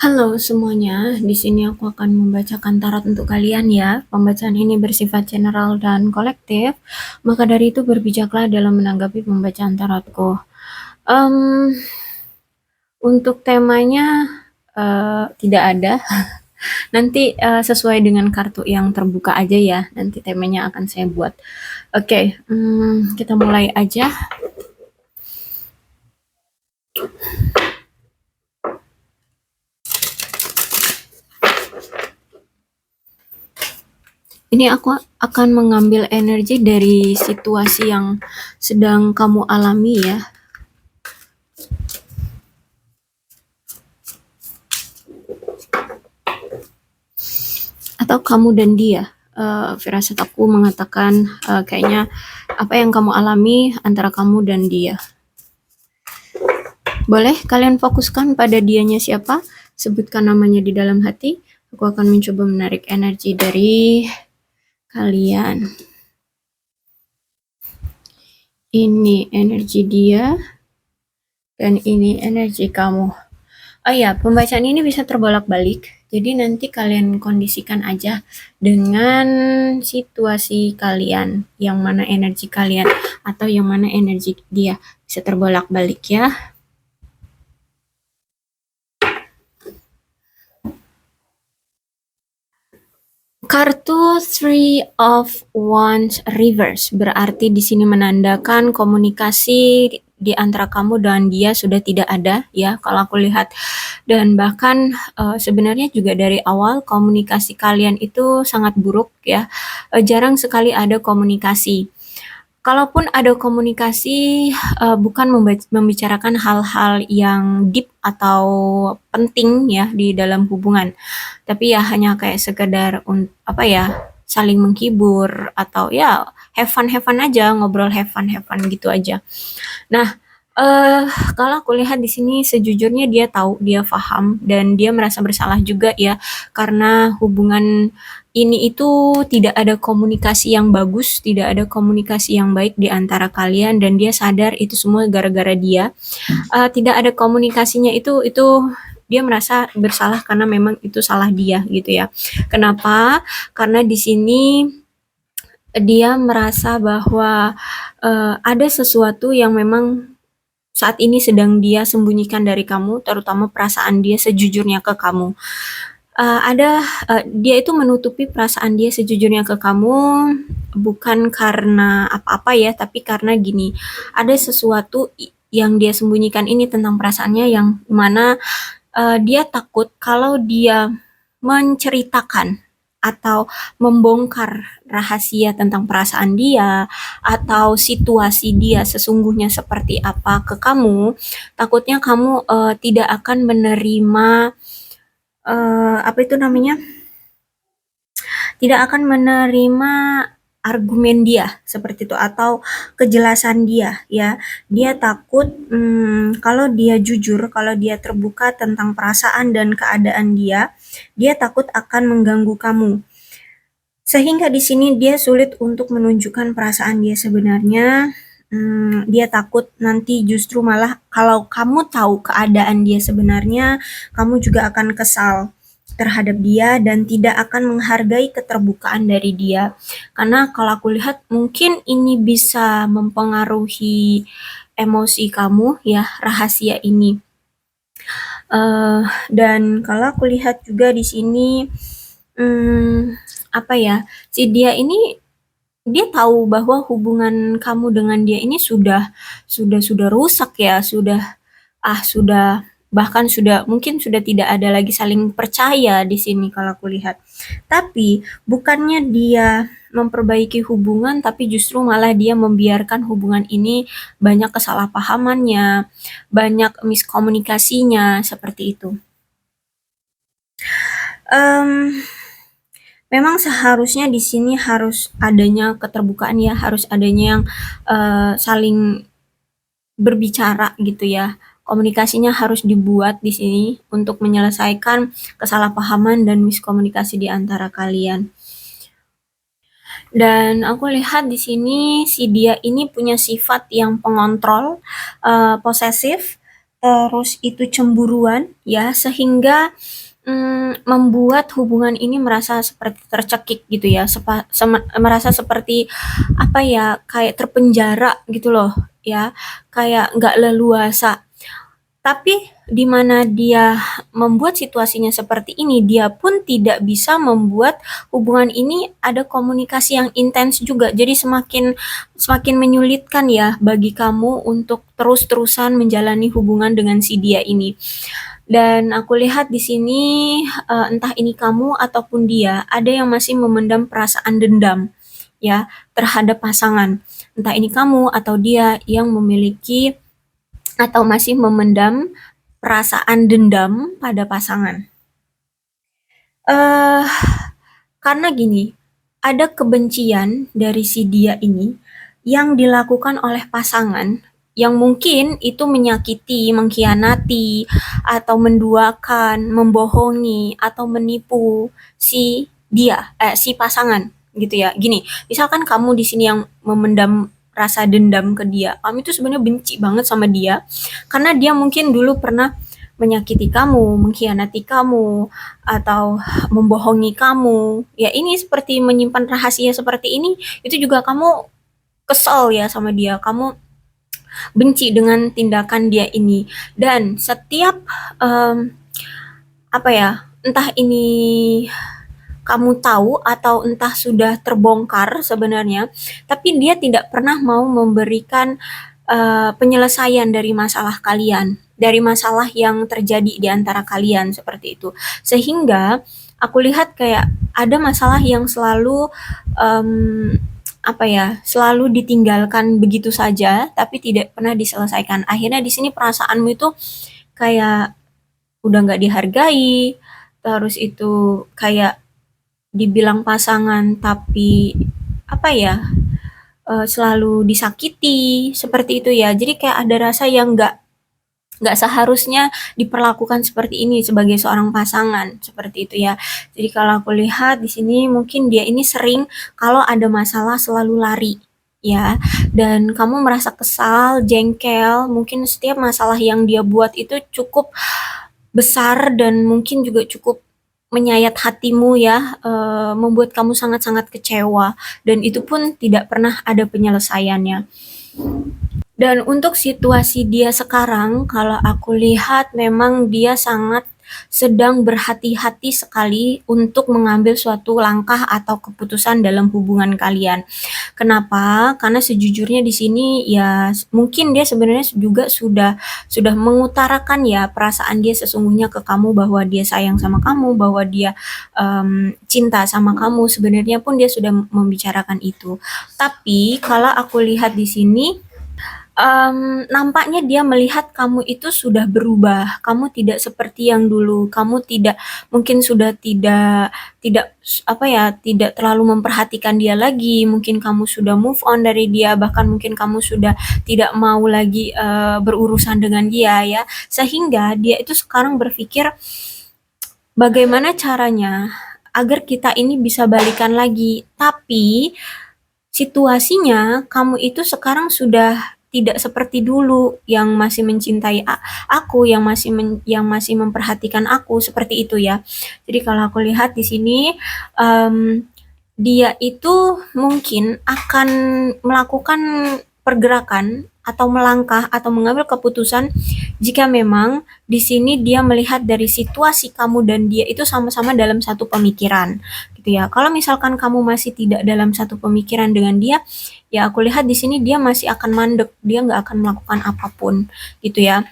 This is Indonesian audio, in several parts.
Halo semuanya, di sini aku akan membacakan tarot untuk kalian ya. Pembacaan ini bersifat general dan kolektif, maka dari itu berbijaklah dalam menanggapi pembacaan tarotku. Em, untuk temanya tidak ada. Nanti sesuai dengan kartu yang terbuka aja ya. Nanti temanya akan saya buat. Oke, kita mulai aja. Ini aku akan mengambil energi dari situasi yang sedang kamu alami ya. Atau kamu dan dia. Firasat aku mengatakan kayaknya apa yang kamu alami antara kamu dan dia. Boleh kalian fokuskan pada dianya siapa, sebutkan namanya di dalam hati. Aku akan mencoba menarik energi dari kalian. Ini energi dia, dan ini energi kamu. Oh iya, pembacaan ini bisa terbolak-balik. Jadi nanti kalian kondisikan aja dengan situasi kalian, yang mana energi kalian atau yang mana energi dia. Bisa terbolak-balik ya. Kartu Three of Wands reverse berarti di sini menandakan komunikasi di antara kamu dan dia sudah tidak ada ya kalau aku lihat, dan bahkan sebenarnya juga dari awal komunikasi kalian itu sangat buruk ya. Jarang sekali ada komunikasi. Kalaupun ada komunikasi, bukan membicarakan hal-hal yang deep atau penting ya di dalam hubungan, tapi ya hanya kayak sekedar apa ya, saling menghibur atau ya have fun aja, ngobrol have fun gitu aja. Nah, kalau aku lihat di sini sejujurnya dia tahu, dia paham, dan dia merasa bersalah juga ya, karena hubungan ini itu tidak ada komunikasi yang bagus, tidak ada komunikasi yang baik di antara kalian, dan dia sadar itu semua gara-gara dia. Tidak ada komunikasinya itu dia merasa bersalah karena memang itu salah dia gitu ya. Kenapa? Karena di sini dia merasa bahwa ada sesuatu yang memang saat ini sedang dia sembunyikan dari kamu, terutama perasaan dia sejujurnya ke kamu. Dia itu menutupi perasaan dia sejujurnya ke kamu bukan karena apa-apa ya, tapi karena gini, ada sesuatu yang dia sembunyikan ini tentang perasaannya, yang mana dia takut kalau dia menceritakan atau membongkar rahasia tentang perasaan dia atau situasi dia sesungguhnya seperti apa ke kamu, takutnya kamu tidak akan menerima apa itu namanya? Tidak akan menerima argumen dia seperti itu atau kejelasan dia ya. Dia takut kalau dia jujur, kalau dia terbuka tentang perasaan dan keadaan dia takut akan mengganggu kamu. Sehingga di sini dia sulit untuk menunjukkan perasaan dia sebenarnya. Dia takut nanti justru malah kalau kamu tahu keadaan dia sebenarnya, kamu juga akan kesal terhadap dia dan tidak akan menghargai keterbukaan dari dia. Karena kalau aku lihat mungkin ini bisa mempengaruhi emosi kamu ya, rahasia ini. Dan kalau aku lihat juga di sini apa ya, si dia ini dia tahu bahwa hubungan kamu dengan dia ini sudah rusak ya, sudah bahkan sudah mungkin sudah tidak ada lagi saling percaya di sini kalau aku lihat. Tapi bukannya dia memperbaiki hubungan, tapi justru malah dia membiarkan hubungan ini banyak kesalahpahamannya, banyak miskomunikasinya seperti itu. Memang seharusnya di sini harus adanya keterbukaan ya, harus adanya yang saling berbicara gitu ya. Komunikasinya harus dibuat di sini untuk menyelesaikan kesalahpahaman dan miskomunikasi di antara kalian. Dan aku lihat di sini si dia ini punya sifat yang pengontrol, posesif, terus itu cemburuan ya, sehingga membuat hubungan ini merasa seperti tercekik gitu ya, merasa seperti apa ya, kayak terpenjara gitu loh ya, kayak nggak leluasa. Tapi di mana dia membuat situasinya seperti ini, dia pun tidak bisa membuat hubungan ini ada komunikasi yang intens juga. Jadi semakin semakin menyulitkan ya bagi kamu untuk terus-terusan menjalani hubungan dengan si dia ini. Dan aku lihat di sini entah ini kamu ataupun dia ada yang masih memendam perasaan dendam ya terhadap pasangan. Entah ini kamu atau dia yang memiliki atau masih memendam perasaan dendam pada pasangan. Eh, karena gini, ada kebencian dari si dia ini yang dilakukan oleh pasangan yang mungkin itu menyakiti, mengkhianati, atau menduakan, membohongi, atau menipu si dia, si pasangan gitu ya. Gini, misalkan kamu di sini yang memendam rasa dendam ke dia, kamu itu sebenarnya benci banget sama dia karena dia mungkin dulu pernah menyakiti kamu, mengkhianati kamu, atau membohongi kamu. Ya ini seperti menyimpan rahasia seperti ini, itu juga kamu kesel ya sama dia. Kamu benci dengan tindakan dia ini. Dan setiap em, apa ya, entah ini kamu tahu atau entah sudah terbongkar sebenarnya, tapi dia tidak pernah mau memberikan penyelesaian dari masalah kalian, dari masalah yang terjadi di antara kalian seperti itu. Sehingga aku lihat kayak ada masalah yang selalu em, apa ya, selalu ditinggalkan begitu saja, tapi tidak pernah diselesaikan. Akhirnya di sini perasaanmu itu kayak udah nggak dihargai, terus itu kayak dibilang pasangan tapi apa ya, selalu disakiti seperti itu ya. Jadi kayak ada rasa yang nggak seharusnya diperlakukan seperti ini sebagai seorang pasangan seperti itu ya. Jadi kalau aku lihat di sini mungkin dia ini sering kalau ada masalah selalu lari ya, dan kamu merasa kesal, jengkel, mungkin setiap masalah yang dia buat itu cukup besar dan mungkin juga cukup menyayat hatimu ya, membuat kamu sangat-sangat kecewa dan itu pun tidak pernah ada penyelesaiannya. Dan untuk situasi dia sekarang, kalau aku lihat memang dia sangat sedang berhati-hati sekali untuk mengambil suatu langkah atau keputusan dalam hubungan kalian. Kenapa? Karena sejujurnya di sini ya mungkin dia sebenarnya juga sudah mengutarakan ya perasaan dia sesungguhnya ke kamu bahwa dia sayang sama kamu, bahwa dia cinta sama kamu. Sebenarnya pun dia sudah membicarakan itu. Tapi kalau aku lihat di sini nampaknya dia melihat kamu itu sudah berubah, kamu tidak seperti yang dulu, kamu tidak mungkin sudah tidak tidak apa ya, tidak terlalu memperhatikan dia lagi, mungkin kamu sudah move on dari dia, bahkan mungkin kamu sudah tidak mau lagi berurusan dengan dia ya, sehingga dia itu sekarang berpikir bagaimana caranya agar kita ini bisa balikan lagi, tapi situasinya kamu itu sekarang sudah tidak seperti dulu yang masih mencintai aku, yang masih memperhatikan aku seperti itu ya. Jadi kalau aku lihat di sini em, dia itu mungkin akan melakukan pergerakan atau melangkah atau mengambil keputusan jika memang di sini dia melihat dari situasi kamu dan dia itu sama-sama dalam satu pemikiran gitu ya. Kalau misalkan kamu masih tidak dalam satu pemikiran dengan dia, ya aku lihat di sini dia masih akan mandek, dia nggak akan melakukan apapun gitu ya.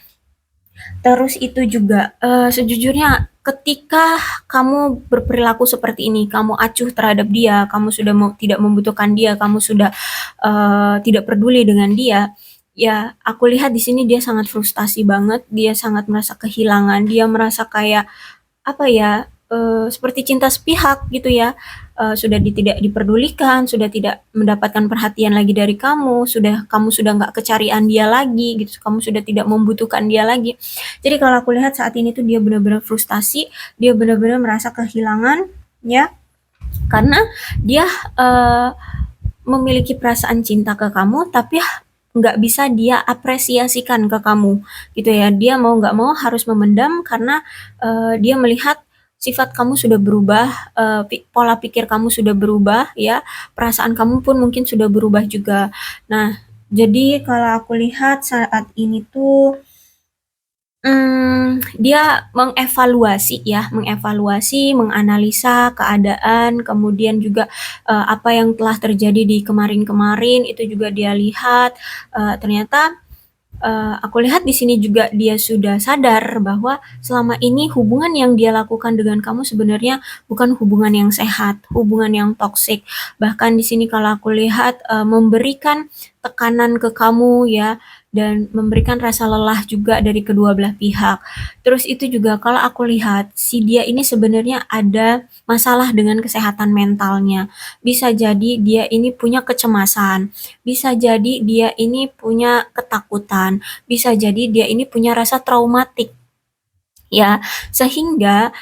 Terus itu juga, sejujurnya ketika kamu berperilaku seperti ini, kamu acuh terhadap dia, kamu sudah tidak membutuhkan dia, kamu sudah, tidak peduli dengan dia, ya aku lihat di sini dia sangat frustasi banget, dia sangat merasa kehilangan, dia merasa kayak apa ya, seperti cinta sepihak gitu ya, sudah tidak diperdulikan, sudah tidak mendapatkan perhatian lagi dari kamu sudah nggak kecarian dia lagi gitu, kamu sudah tidak membutuhkan dia lagi. Jadi kalau aku lihat saat ini tuh dia benar-benar frustasi, dia benar-benar merasa kehilangan ya, karena dia, memiliki perasaan cinta ke kamu, tapi nggak bisa dia apresiasikan ke kamu, gitu ya. Dia mau nggak mau harus memendam karena, dia melihat sifat kamu sudah berubah, pola pikir kamu sudah berubah ya, perasaan kamu pun mungkin sudah berubah juga. Nah, jadi kalau aku lihat saat ini tuh, dia mengevaluasi ya, mengevaluasi, menganalisa keadaan, kemudian juga, apa yang telah terjadi di kemarin-kemarin itu juga dia lihat, ternyata, aku lihat di sini juga dia sudah sadar bahwa selama ini hubungan yang dia lakukan dengan kamu sebenarnya bukan hubungan yang sehat, hubungan yang toksik. Bahkan di sini kalau aku lihat, memberikan tekanan ke kamu ya, dan memberikan rasa lelah juga dari kedua belah pihak. Terus itu juga kalau aku lihat, si dia ini sebenarnya ada masalah dengan kesehatan mentalnya. Bisa jadi dia ini punya kecemasan, bisa jadi dia ini punya ketakutan, bisa jadi dia ini punya rasa traumatik, ya. Sehingga,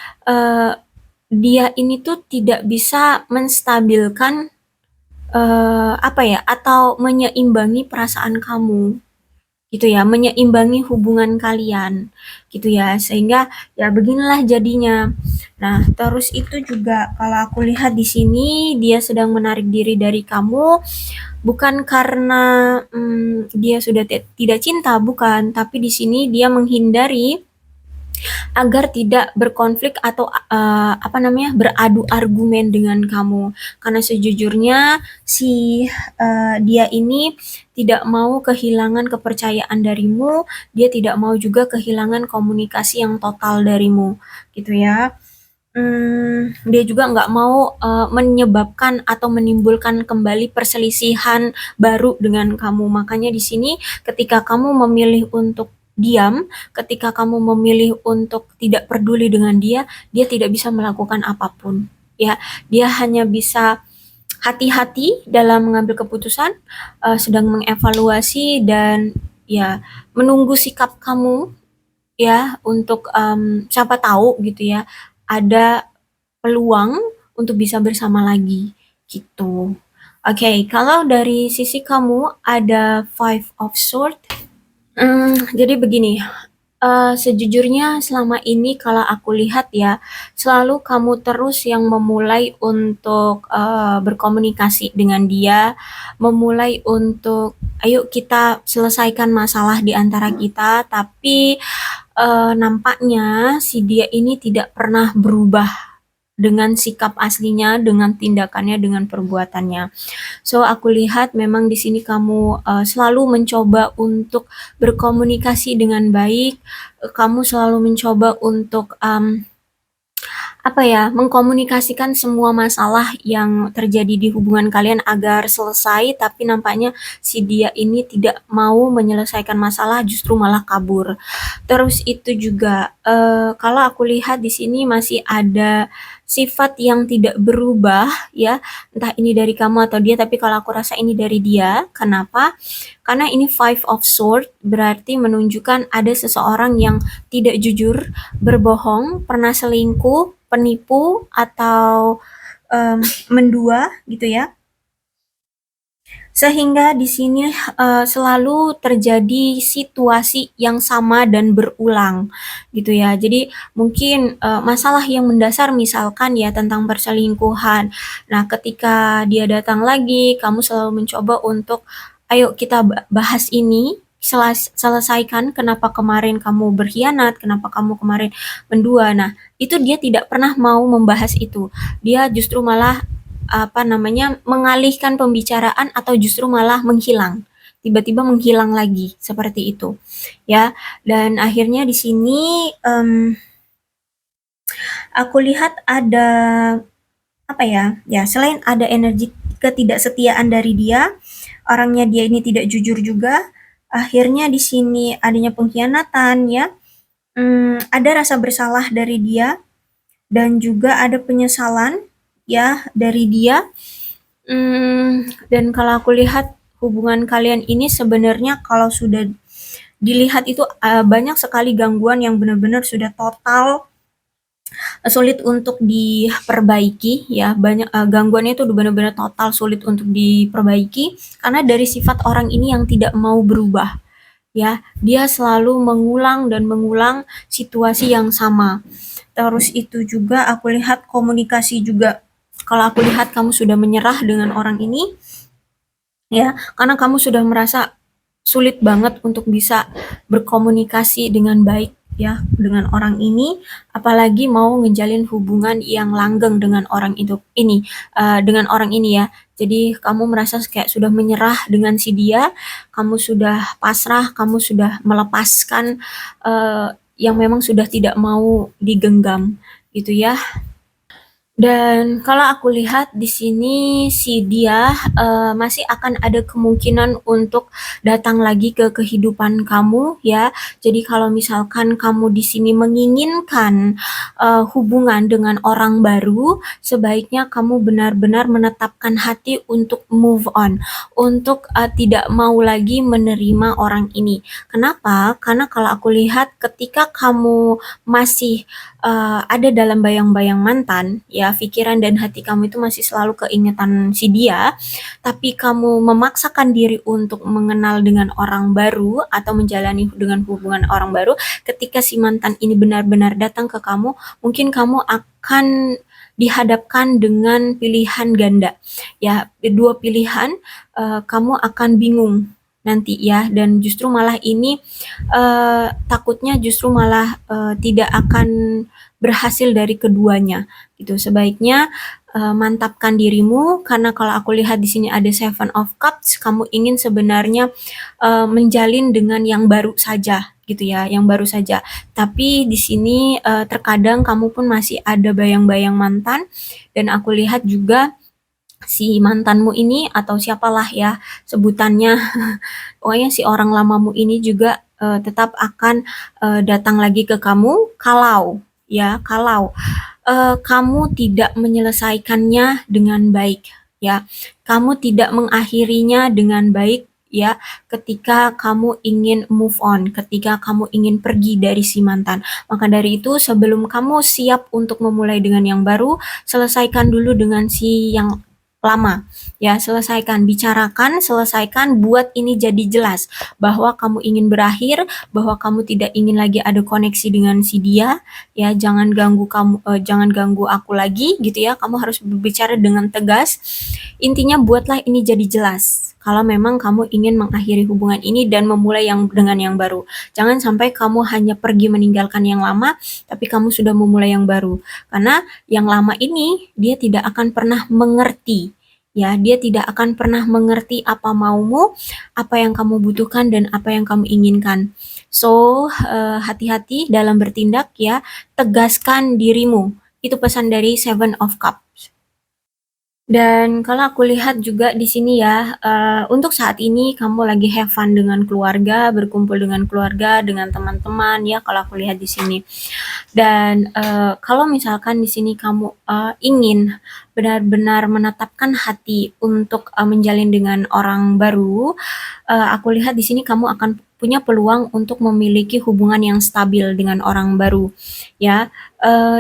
dia ini tuh tidak bisa menstabilkan, apa ya, atau menyeimbangi perasaan kamu, gitu ya, menyeimbangi hubungan kalian, gitu ya. Sehingga ya beginilah jadinya. Nah, terus itu juga kalau aku lihat di sini dia sedang menarik diri dari kamu bukan karena, dia sudah tidak cinta, bukan, tapi di sini dia menghindari agar tidak berkonflik atau, apa namanya, beradu argumen dengan kamu. Karena sejujurnya si, dia ini tidak mau kehilangan kepercayaan darimu, dia tidak mau juga kehilangan komunikasi yang total darimu, gitu ya. Dia juga nggak mau, menyebabkan atau menimbulkan kembali perselisihan baru dengan kamu. Makanya di sini ketika kamu memilih untuk diam, ketika kamu memilih untuk tidak peduli dengan dia, dia tidak bisa melakukan apapun, ya. Dia hanya bisa hati-hati dalam mengambil keputusan, sedang mengevaluasi dan ya menunggu sikap kamu ya untuk, siapa tahu gitu ya, ada peluang untuk bisa bersama lagi, gitu. Oke, kalau dari sisi kamu ada Five of Swords. Jadi begini, sejujurnya selama ini kalau aku lihat ya, selalu kamu terus yang memulai untuk, berkomunikasi dengan dia, memulai untuk, "Ayo kita selesaikan masalah di antara kita," tapi, nampaknya si dia ini tidak pernah berubah dengan sikap aslinya, dengan tindakannya, dengan perbuatannya. So, aku lihat memang di sini kamu, selalu mencoba untuk berkomunikasi dengan baik, kamu selalu mencoba untuk, apa ya, mengkomunikasikan semua masalah yang terjadi di hubungan kalian agar selesai, tapi nampaknya si dia ini tidak mau menyelesaikan masalah, justru malah kabur. Terus itu juga, kalau aku lihat di sini masih ada sifat yang tidak berubah ya, entah ini dari kamu atau dia, tapi kalau aku rasa ini dari dia. Kenapa? Karena ini Five of Swords berarti menunjukkan ada seseorang yang tidak jujur, berbohong, pernah selingkuh, penipu, atau mendua gitu ya. Sehingga di sini, selalu terjadi situasi yang sama dan berulang, gitu ya. Jadi mungkin, masalah yang mendasar misalkan ya tentang perselingkuhan. Nah, ketika dia datang lagi, kamu selalu mencoba untuk, "Ayo kita bahas ini, selesaikan kenapa kemarin kamu berkhianat, kenapa kamu kemarin mendua." Nah, itu dia tidak pernah mau membahas itu. Dia justru malah apa namanya, mengalihkan pembicaraan atau justru malah menghilang, tiba-tiba menghilang lagi, seperti itu, ya. Dan akhirnya di sini, aku lihat ada, apa ya, ya selain ada energi ketidaksetiaan dari dia, orangnya dia ini tidak jujur juga, akhirnya di sini adanya pengkhianatan ya, ada rasa bersalah dari dia, dan juga ada penyesalan, ya, dari dia. Dan kalau aku lihat hubungan kalian ini sebenarnya kalau sudah dilihat itu banyak sekali gangguan yang benar-benar sudah total sulit untuk diperbaiki ya, banyak gangguannya itu benar-benar total sulit untuk diperbaiki karena dari sifat orang ini yang tidak mau berubah ya. Dia selalu mengulang dan mengulang situasi yang sama. Terus itu juga aku lihat komunikasi juga. Kalau aku lihat kamu sudah menyerah dengan orang ini ya, karena kamu sudah merasa sulit banget untuk bisa berkomunikasi dengan baik ya dengan orang ini, apalagi mau ngejalin hubungan yang langgeng dengan orang itu ini dengan orang ini ya. Jadi kamu merasa kayak sudah menyerah dengan si dia, kamu sudah pasrah, kamu sudah melepaskan yang memang sudah tidak mau digenggam gitu ya. Dan kalau aku lihat di sini si dia masih akan ada kemungkinan untuk datang lagi ke kehidupan kamu ya. Jadi kalau misalkan kamu di sini menginginkan hubungan dengan orang baru, sebaiknya kamu benar-benar menetapkan hati untuk move on, untuk tidak mau lagi menerima orang ini. Kenapa? Karena kalau aku lihat ketika kamu masih ada dalam bayang-bayang mantan, ya pikiran dan hati kamu itu masih selalu keingetan si dia, tapi kamu memaksakan diri untuk mengenal dengan orang baru atau menjalani dengan hubungan orang baru, ketika si mantan ini benar-benar datang ke kamu, mungkin kamu akan dihadapkan dengan pilihan ganda. Ya, dua pilihan, kamu akan bingung nanti ya, dan justru malah ini takutnya justru malah tidak akan berhasil dari keduanya gitu. Sebaiknya mantapkan dirimu karena kalau aku lihat di sini ada Seven of Cups, kamu ingin sebenarnya menjalin dengan yang baru saja gitu ya, yang baru saja. Tapi di sini terkadang kamu pun masih ada bayang-bayang mantan dan aku lihat juga si mantanmu ini atau siapalah ya sebutannya pokoknya si orang lamamu ini juga tetap akan datang lagi ke kamu kalau kamu tidak menyelesaikannya dengan baik ya. Kamu tidak mengakhirinya dengan baik ya ketika kamu ingin move on, ketika kamu ingin pergi dari si mantan. Maka dari itu sebelum kamu siap untuk memulai dengan yang baru, selesaikan dulu dengan si yang lama ya, selesaikan, buat ini jadi jelas bahwa kamu ingin berakhir, bahwa kamu tidak ingin lagi ada koneksi dengan si dia ya. Jangan ganggu aku lagi gitu ya, kamu harus berbicara dengan tegas. Intinya buatlah ini jadi jelas kalau memang kamu ingin mengakhiri hubungan ini dan memulai yang dengan yang baru. Jangan sampai kamu hanya pergi meninggalkan yang lama tapi kamu sudah memulai yang baru, karena yang lama ini dia tidak akan pernah mengerti ya, dia tidak akan pernah mengerti apa maumu, apa yang kamu butuhkan dan apa yang kamu inginkan. So hati-hati dalam bertindak ya, tegaskan dirimu. Itu pesan dari Seven of Cups. Dan kalau aku lihat juga di sini ya, untuk saat ini kamu lagi have fun dengan keluarga, berkumpul dengan keluarga, dengan teman-teman ya kalau aku lihat di sini. Dan kalau misalkan di sini kamu ingin benar-benar menetapkan hati untuk menjalin dengan orang baru, aku lihat di sini kamu akan punya peluang untuk memiliki hubungan yang stabil dengan orang baru ya.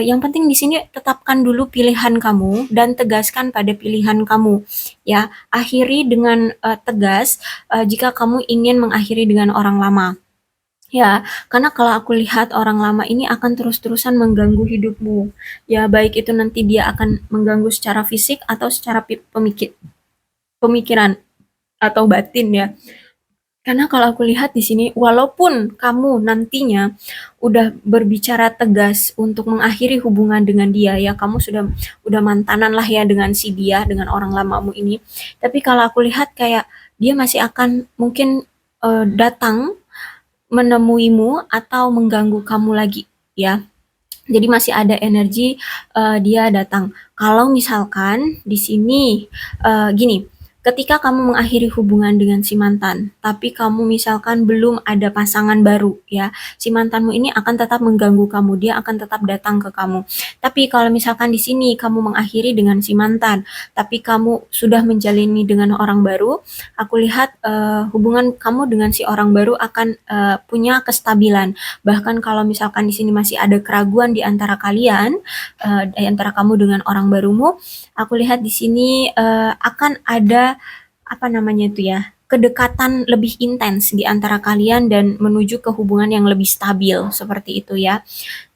Yang penting di sini tetapkan dulu pilihan kamu dan tegaskan pada pilihan kamu ya. Akhiri dengan tegas jika kamu ingin mengakhiri dengan orang lama. Ya, karena kalau aku lihat orang lama ini akan terus-terusan mengganggu hidupmu. Ya, baik itu nanti dia akan mengganggu secara fisik atau secara pemikiran atau batin ya. Karena kalau aku lihat di sini, walaupun kamu nantinya udah berbicara tegas untuk mengakhiri hubungan dengan dia ya, kamu udah mantanan lah ya dengan si dia, dengan orang lamamu ini. Tapi kalau aku lihat kayak dia masih akan mungkin datang menemuimu atau mengganggu kamu lagi ya. Jadi masih ada energi dia datang. Kalau misalkan di sini gini, Ketika kamu mengakhiri hubungan dengan si mantan, tapi kamu misalkan belum ada pasangan baru ya, si mantanmu ini akan tetap mengganggu kamu, dia akan tetap datang ke kamu. Tapi kalau misalkan di sini kamu mengakhiri dengan si mantan, tapi kamu sudah menjalani dengan orang baru, aku lihat hubungan kamu dengan si orang baru akan punya kestabilan. Bahkan kalau misalkan di sini masih ada keraguan di antara kalian, di antara kamu dengan orang barumu, aku lihat di sini akan ada apa namanya itu ya, kedekatan lebih intens di antara kalian dan menuju ke hubungan yang lebih stabil seperti itu ya.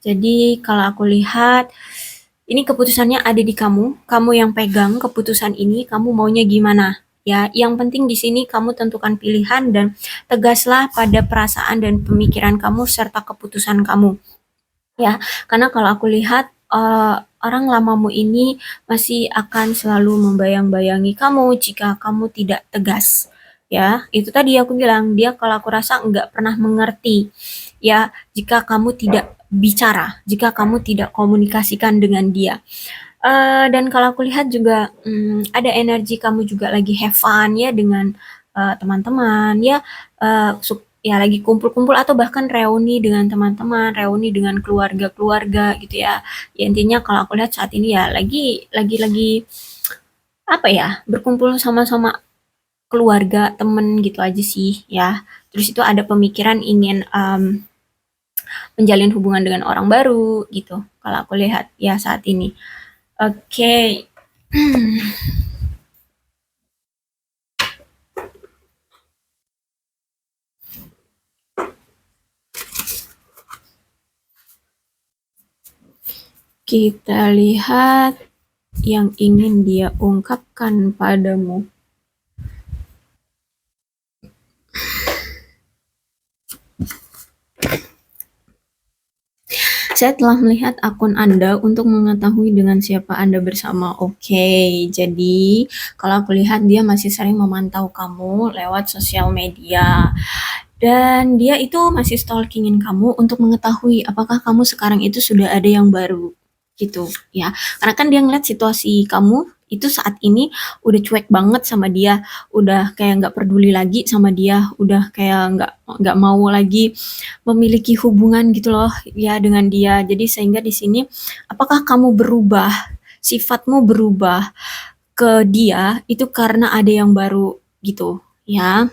Jadi kalau aku lihat ini keputusannya ada di kamu yang pegang keputusan ini, kamu maunya gimana? Ya, yang penting di sini kamu tentukan pilihan dan tegaslah pada perasaan dan pemikiran kamu serta keputusan kamu. Ya, karena kalau aku lihat orang lamamu ini masih akan selalu membayang-bayangi kamu jika kamu tidak tegas. Ya, itu tadi aku bilang, dia kalau aku rasa nggak pernah mengerti. Ya, jika kamu tidak bicara, jika kamu tidak komunikasikan dengan dia. Dan kalau aku lihat juga ada energi kamu juga lagi have fun ya dengan teman-teman ya, ya lagi kumpul-kumpul atau bahkan reuni dengan teman-teman, reuni dengan keluarga-keluarga gitu ya. Ya intinya kalau aku lihat saat ini ya lagi apa ya, berkumpul sama-sama keluarga, temen gitu aja sih ya. Terus itu ada pemikiran ingin menjalin hubungan dengan orang baru gitu. Kalau aku lihat ya saat ini. Oke. Kita lihat yang ingin dia ungkapkan padamu. Saya telah melihat akun Anda untuk mengetahui dengan siapa Anda bersama. Oke, jadi kalau aku lihat dia masih sering memantau kamu lewat sosial media. Dan dia itu masih stalkingin kamu untuk mengetahui apakah kamu sekarang itu sudah ada yang baru gitu ya. Karena kan dia ngeliat situasi kamu itu saat ini udah cuek banget sama dia, udah kayak nggak peduli lagi sama dia, udah kayak nggak mau lagi memiliki hubungan gitu loh ya dengan dia. Jadi sehingga di sini apakah kamu berubah, sifatmu berubah ke dia itu karena ada yang baru gitu ya.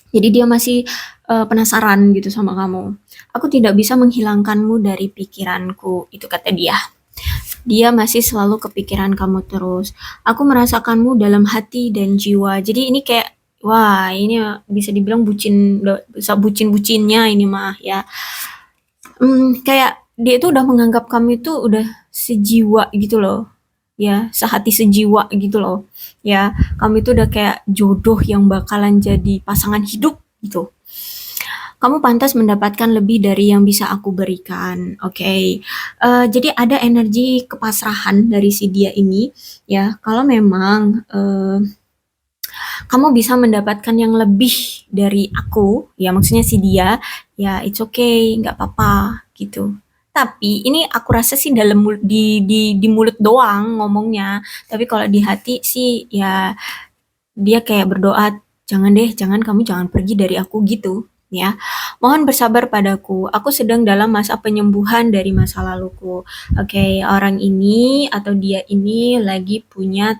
Jadi dia masih penasaran gitu sama kamu. Aku tidak bisa menghilangkanmu dari pikiranku, itu kata dia. Dia masih selalu kepikiran kamu terus. Aku merasakanmu dalam hati dan jiwa. Jadi ini kayak, wah ini bisa dibilang bucin, bucin-bucinnya ini mah ya. Kayak dia itu udah menganggap kamu itu udah sejiwa gitu loh. Ya, sehati sejiwa gitu loh. Ya, kamu itu udah kayak jodoh yang bakalan jadi pasangan hidup gitu. Kamu pantas mendapatkan lebih dari yang bisa aku berikan. Oke. Jadi ada energi kepasrahan dari si dia ini ya. Kalau memang kamu bisa mendapatkan yang lebih dari aku, ya maksudnya si dia, ya it's okay, nggak apa-apa gitu. Tapi ini aku rasa sih dalam di mulut doang ngomongnya. Tapi kalau di hati sih ya dia kayak berdoa, jangan deh, jangan pergi dari aku gitu, ya. Mohon bersabar padaku, aku sedang dalam masa penyembuhan dari masa laluku. Oke, orang ini atau dia ini lagi punya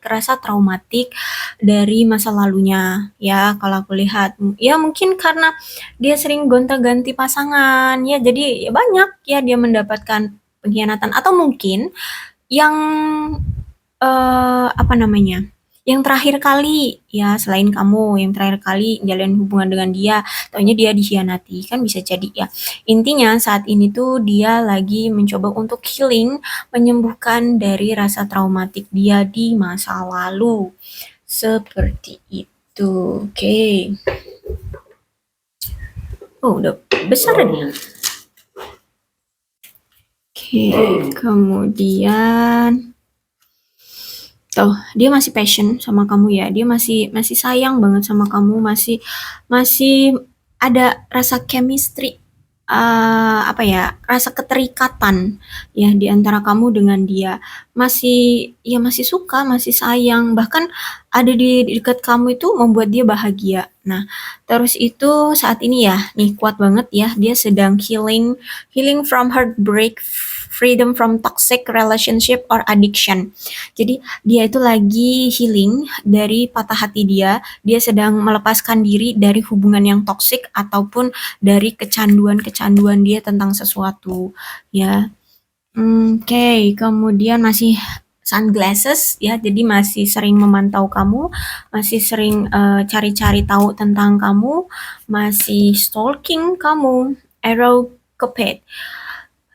rasa traumatik dari masa lalunya, ya. Kalau aku lihat, ya mungkin karena dia sering gonta-ganti pasangan, ya. Jadi ya banyak ya dia mendapatkan pengkhianatan atau mungkin yang apa namanya, yang terakhir kali ya selain kamu yang terakhir kali jalin hubungan dengan dia, taunya dia dikhianati kan bisa jadi ya. Intinya saat ini tuh dia lagi mencoba untuk healing, menyembuhkan dari rasa traumatik dia di masa lalu. Seperti itu. Oke. Oh, udah besar nih. Oke, kemudian tuh dia masih passion sama kamu ya, dia masih masih sayang banget sama kamu, masih masih ada rasa chemistry, apa ya, rasa keterikatan ya di antara kamu dengan dia, masih ya masih suka, masih sayang, bahkan ada di dekat kamu itu membuat dia bahagia. Nah, terus itu saat ini ya, nih kuat banget ya, dia sedang healing from heartbreak, freedom from toxic relationship or addiction. Jadi dia itu lagi healing dari patah hati dia sedang melepaskan diri dari hubungan yang toksik ataupun dari kecanduan-kecanduan dia tentang sesuatu, ya. Oke, kemudian masih sunglasses ya, jadi masih sering memantau kamu, masih sering cari-cari tahu tentang kamu, masih stalking kamu, arrow Cupid.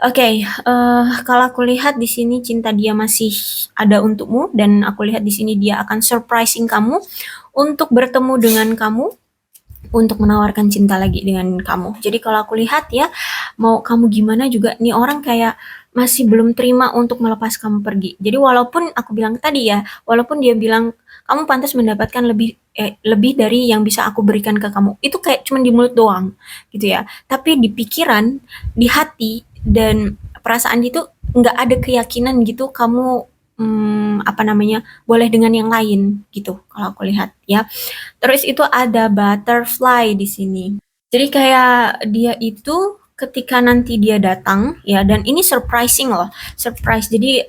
Oke, kalau aku lihat di sini cinta dia masih ada untukmu dan aku lihat di sini dia akan surprising kamu untuk bertemu dengan kamu, untuk menawarkan cinta lagi dengan kamu. Jadi kalau aku lihat ya, mau kamu gimana juga nih orang kayak masih belum terima untuk melepas kamu pergi. Jadi walaupun aku bilang tadi ya, walaupun dia bilang kamu pantas mendapatkan lebih dari yang bisa aku berikan ke kamu. Itu kayak cuma di mulut doang gitu ya. Tapi di pikiran, di hati dan perasaan itu nggak ada keyakinan gitu kamu apa namanya boleh dengan yang lain gitu kalau aku lihat ya. Terus itu ada butterfly di sini. Jadi kayak dia itu ketika nanti dia datang ya, dan ini surprising loh, surprise. Jadi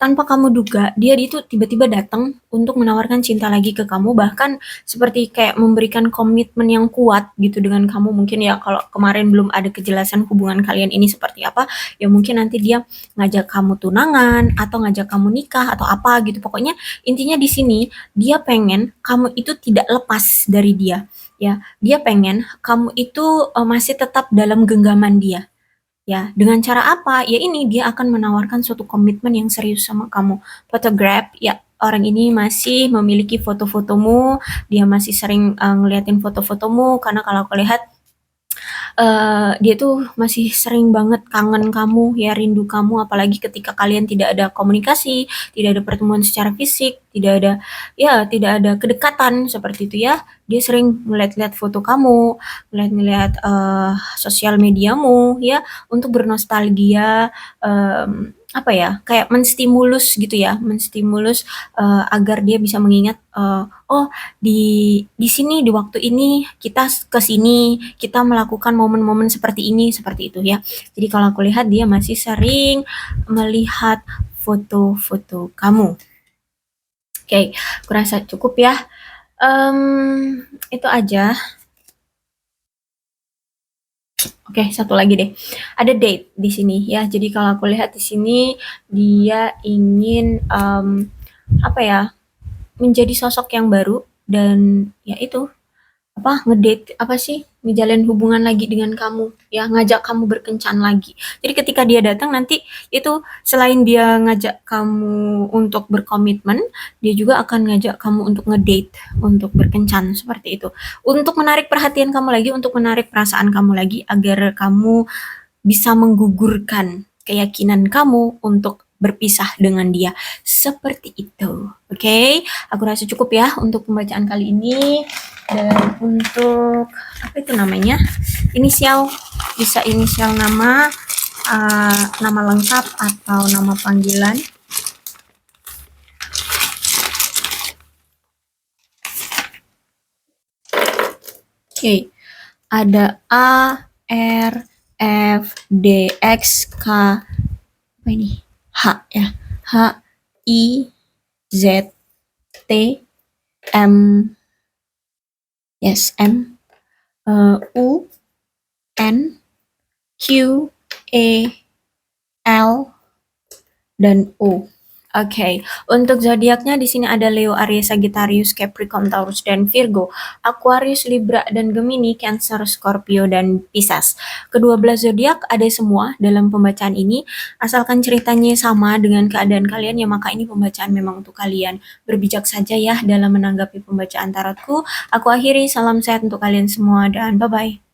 tanpa kamu duga dia itu tiba-tiba datang untuk menawarkan cinta lagi ke kamu, bahkan seperti kayak memberikan komitmen yang kuat gitu dengan kamu. Mungkin ya kalau kemarin belum ada kejelasan hubungan kalian ini seperti apa, ya mungkin nanti dia ngajak kamu tunangan atau ngajak kamu nikah atau apa gitu. Pokoknya intinya di sini dia pengen kamu itu tidak lepas dari dia. Ya, dia pengen kamu itu masih tetap dalam genggaman dia. Ya, dengan cara apa? Ya ini dia akan menawarkan suatu komitmen yang serius sama kamu. Photograph, ya orang ini masih memiliki foto-fotomu, dia masih sering ngeliatin foto-fotomu karena kalau aku lihat dia tuh masih sering banget kangen kamu, ya rindu kamu, apalagi ketika kalian tidak ada komunikasi, tidak ada pertemuan secara fisik, tidak ada kedekatan seperti itu ya. Dia sering ngeliat-liat foto kamu, ngeliat-ngeliat sosial mediamu ya untuk bernostalgia, apa ya, kayak menstimulus gitu ya, menstimulus agar dia bisa mengingat, oh di sini di waktu ini kita ke sini, kita melakukan momen-momen seperti itu ya. Jadi kalau aku lihat dia masih sering melihat foto-foto kamu. Oke, aku rasa cukup ya. Itu aja. Oke, satu lagi deh. Ada date di sini ya. Jadi kalau aku lihat di sini dia ingin apa ya? Menjadi sosok yang baru dan ya itu ngedate apa sih, ngejalin hubungan lagi dengan kamu ya, ngajak kamu berkencan lagi. Jadi ketika dia datang nanti itu selain dia ngajak kamu untuk berkomitmen, dia juga akan ngajak kamu untuk ngedate, untuk berkencan seperti itu. Untuk menarik perhatian kamu lagi, untuk menarik perasaan kamu lagi agar kamu bisa menggugurkan keyakinan kamu untuk berpisah dengan dia. Seperti itu. Oke, aku rasa cukup ya untuk pembacaan kali ini. Dan untuk apa itu namanya? Inisial, bisa inisial nama, nama lengkap atau nama panggilan. Oke, ada A, R, F, D, X, K, apa ini? H ya. H, I, Z, T, M, yes, M, U, N, Q, E, L, dan O. Oke, untuk zodiaknya di sini ada Leo, Aries, Sagittarius, Capricorn, Taurus, dan Virgo. Aquarius, Libra, dan Gemini, Cancer, Scorpio, dan Pisces. Kedua belas zodiak ada semua dalam pembacaan ini. Asalkan ceritanya sama dengan keadaan kalian, ya maka ini pembacaan memang untuk kalian. Berbijak saja ya dalam menanggapi pembacaan tarotku. Aku akhiri, salam sehat untuk kalian semua, dan bye-bye.